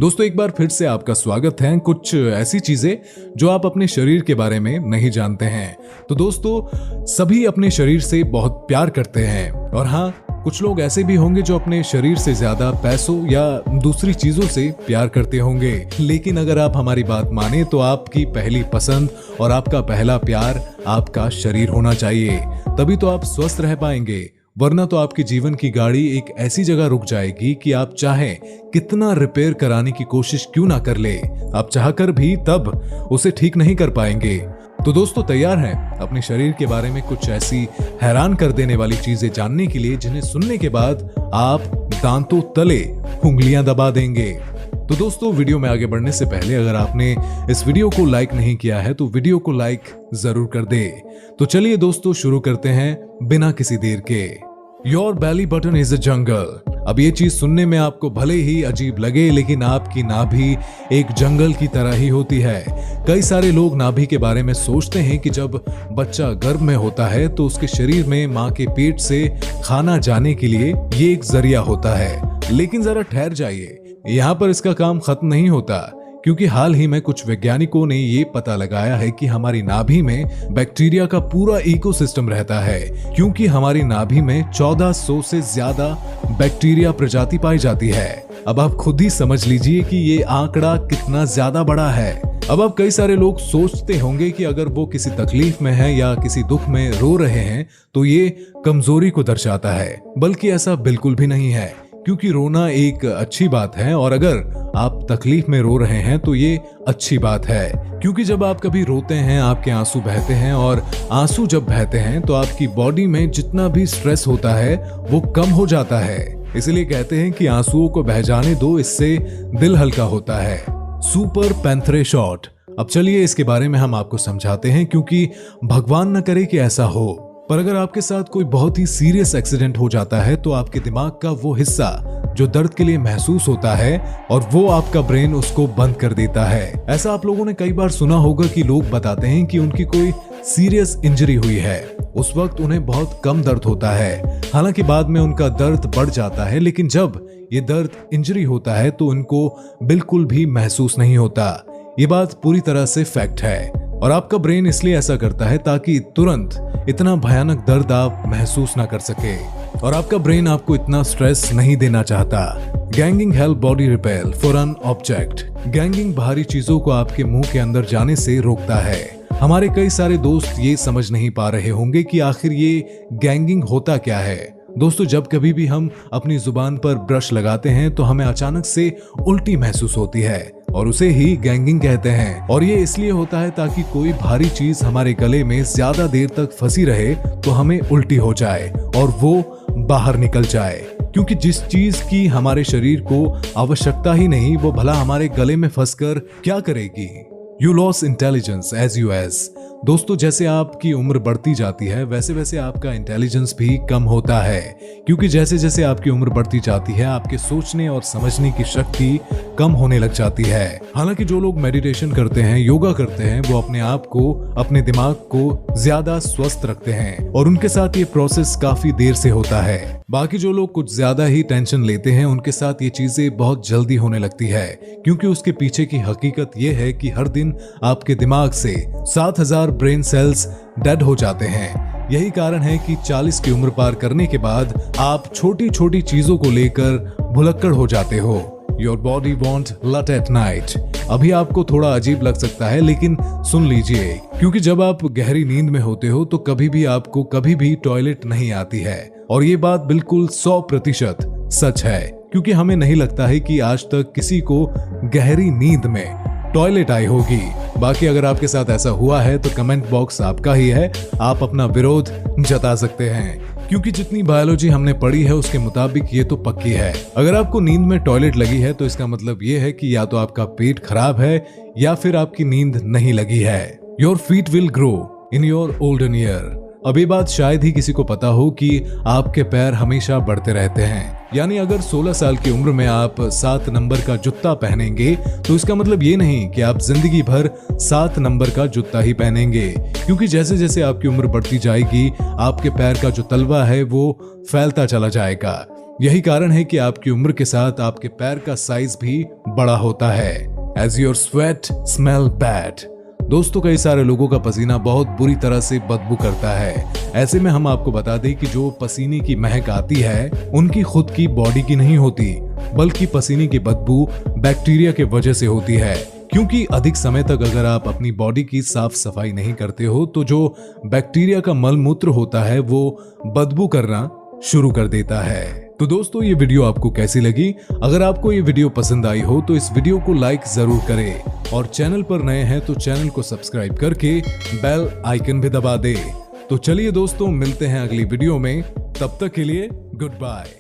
दोस्तों एक बार फिर से आपका स्वागत है। कुछ ऐसी चीजें जो आप अपने शरीर के बारे में नहीं जानते हैं। तो दोस्तों सभी अपने शरीर से बहुत प्यार करते हैं और हाँ, कुछ लोग ऐसे भी होंगे जो अपने शरीर से ज्यादा पैसों या दूसरी चीजों से प्यार करते होंगे। लेकिन अगर आप हमारी बात माने तो आपकी पहली पसंद और आपका पहला प्यार आपका शरीर होना चाहिए, तभी तो आप स्वस्थ रह पाएंगे। वरना तो आपके जीवन की गाड़ी एक ऐसी जगह रुक जाएगी कि आप चाहे कितना रिपेयर कराने की कोशिश क्यों ना कर ले, आप चाहकर भी तब उसे ठीक नहीं कर पाएंगे। तो दोस्तों तैयार हैं अपने शरीर के बारे में कुछ ऐसी हैरान कर देने वाली चीजें जानने के लिए जिन्हें सुनने के बाद आप दांतों तले उंगलियां दबा देंगे। तो दोस्तों वीडियो में आगे बढ़ने से पहले अगर आपने इस वीडियो को लाइक नहीं किया है तो वीडियो को लाइक जरूर कर दे। तो चलिए दोस्तों शुरू करते हैं बिना किसी देर के। Your belly button is a jungle. अब ये चीज सुनने में आपको भले ही अजीब लगे, लेकिन आपकी नाभि एक जंगल की तरह ही होती है। कई सारे लोग नाभि के बारे में सोचते हैं कि जब बच्चा गर्भ में होता है तो उसके शरीर में माँ के पेट से खाना जाने के लिए ये एक जरिया होता है। लेकिन जरा ठहर जाइए, यहाँ पर इसका काम खत्म नहीं होता, क्योंकि हाल ही में कुछ वैज्ञानिकों ने ये पता लगाया है कि हमारी नाभि में बैक्टीरिया का पूरा इकोसिस्टम रहता है, क्योंकि हमारी नाभि में 1400 से ज्यादा बैक्टीरिया प्रजाति पाई जाती है। अब आप खुद ही समझ लीजिए कि ये आंकड़ा कितना ज्यादा बड़ा है। अब आप कई सारे लोग सोचते होंगे कि अगर वो किसी तकलीफ में है या किसी दुख में रो रहे हैं तो ये कमजोरी को दर्शाता है, बल्कि ऐसा बिल्कुल भी नहीं है, क्योंकि रोना एक अच्छी बात है और अगर आप तकलीफ में रो रहे हैं तो ये अच्छी बात है, क्योंकि जब आप कभी रोते हैं आपके आंसू बहते हैं और आंसू जब बहते हैं तो आपकी बॉडी में जितना भी स्ट्रेस होता है वो कम हो जाता है। इसलिए कहते हैं कि आंसुओं को बह जाने दो, इससे दिल हल्का होता है। सुपर पैंथरे शॉट। अब चलिए इसके बारे में हम आपको समझाते हैं, क्योंकि भगवान न करे कि ऐसा हो, पर अगर आपके साथ कोई बहुत ही सीरियस एक्सीडेंट हो जाता है तो आपके दिमाग का वो हिस्सा जो दर्द के लिए महसूस होता है और वो आपका ब्रेन उसको बंद कर देता है। ऐसा आप लोगों ने कई बार सुना होगा कि लोग बताते हैं कि उनकी कोई सीरियस इंजरी हुई है, उस वक्त उन्हें बहुत कम दर्द होता है, हालांकि बाद में उनका दर्द बढ़ जाता है, लेकिन जब ये दर्द इंजरी होता है तो उनको बिल्कुल भी महसूस नहीं होता। ये बात पूरी तरह से फैक्ट है और आपका ब्रेन इसलिए ऐसा करता है ताकि तुरंत इतना भयानक दर्द आप महसूस ना कर सके, और आपका ब्रेन आपको इतना स्ट्रेस नहीं देना चाहता। Ganging help body repel for an object. Ganging बाहरी चीजों को आपके मुंह के अंदर जाने से रोकता है। हमारे कई सारे दोस्त ये समझ नहीं पा रहे होंगे कि आखिर ये गैंगिंग होता क्या है। दोस्तों जब कभी भी हम अपनी जुबान पर ब्रश लगाते हैं तो हमें अचानक से उल्टी महसूस होती है और उसे ही गैंगिंग कहते हैं, और ये इसलिए होता है ताकि कोई भारी चीज हमारे गले में ज्यादा देर तक फंसी रहे तो हमें उल्टी हो जाए और वो बाहर निकल जाए, क्योंकि जिस चीज की हमारे शरीर को आवश्यकता ही नहीं वो भला हमारे गले में फंसकर क्या करेगी। You lose intelligence as you age. दोस्तों जैसे आपकी उम्र बढ़ती जाती है वैसे वैसे आपका इंटेलिजेंस भी कम होता है, क्योंकि जैसे जैसे आपकी उम्र बढ़ती जाती है आपके सोचने और समझने की शक्ति कम होने लग जाती है। हालांकि जो लोग मेडिटेशन करते हैं, योगा करते हैं, वो अपने आप को, अपने दिमाग को ज्यादा स्वस्थ रखते हैं और उनके साथ ये प्रोसेस काफी देर से होता है। बाकी जो लोग कुछ ज्यादा ही टेंशन लेते हैं उनके साथ ये चीजें बहुत जल्दी होने लगती है, क्योंकि उसके पीछे की हकीकत ये है कि हर दिन आपके दिमाग से 7000 ब्रेन सेल्स डेड हो जाते हैं। यही कारण है कि 40 की उम्र पार करने के बाद आप छोटी छोटी चीजों को लेकर भुलक्कड़ हो जाते हो। योर बॉडी वॉन्ट लट एट नाइट। अभी आपको थोड़ा अजीब लग सकता है, लेकिन सुन लीजिए, क्योंकि जब आप गहरी नींद में होते हो तो कभी भी आपको कभी भी टॉयलेट नहीं आती है, और ये बात बिल्कुल 100% सच है, क्योंकि हमें नहीं लगता है कि आज तक किसी को गहरी नींद में टॉयलेट आई होगी। बाकी अगर आपके साथ ऐसा हुआ है तो कमेंट बॉक्स आपका ही है, आप अपना विरोध जता सकते हैं, क्योंकि जितनी बायोलॉजी हमने पढ़ी है उसके मुताबिक ये तो पक्की है। अगर आपको नींद में टॉयलेट लगी है तो इसका मतलब ये है कि या तो आपका पेट खराब है या फिर आपकी नींद नहीं लगी है। Your feet will grow in your olden year. अब ये बात शायद ही किसी को पता हो कि आपके पैर हमेशा बढ़ते रहते हैं, यानी अगर 16 साल की उम्र में आप 7 नंबर का जूता पहनेंगे तो इसका मतलब ये नहीं कि आप जिंदगी भर 7 नंबर का जूता ही पहनेंगे, क्योंकि जैसे जैसे आपकी उम्र बढ़ती जाएगी आपके पैर का जो तलवा है वो फैलता चला जाएगा। यही कारण है कि आपकी उम्र के साथ आपके पैर का साइज भी बड़ा होता है। As your sweat smell bad. दोस्तों, कई सारे लोगों का पसीना बहुत बुरी तरह से बदबू करता है। ऐसे में हम आपको बता दें कि जो पसीने की महक आती है उनकी खुद की बॉडी की नहीं होती, बल्कि पसीने की बदबू बैक्टीरिया के वजह से होती है। क्योंकि अधिक समय तक अगर आप अपनी बॉडी की साफ सफाई नहीं करते हो तो जो बैक्टीरिया का मल मूत्र होता है वो बदबू करना शुरू कर देता है। तो दोस्तों, ये वीडियो आपको कैसी लगी? अगर आपको ये वीडियो पसंद आई हो तो इस वीडियो को लाइक जरूर करें और चैनल पर नए हैं तो चैनल को सब्सक्राइब करके बेल आइकन भी दबा दे। तो चलिए दोस्तों, मिलते हैं अगली वीडियो में। तब तक के लिए गुड बाय।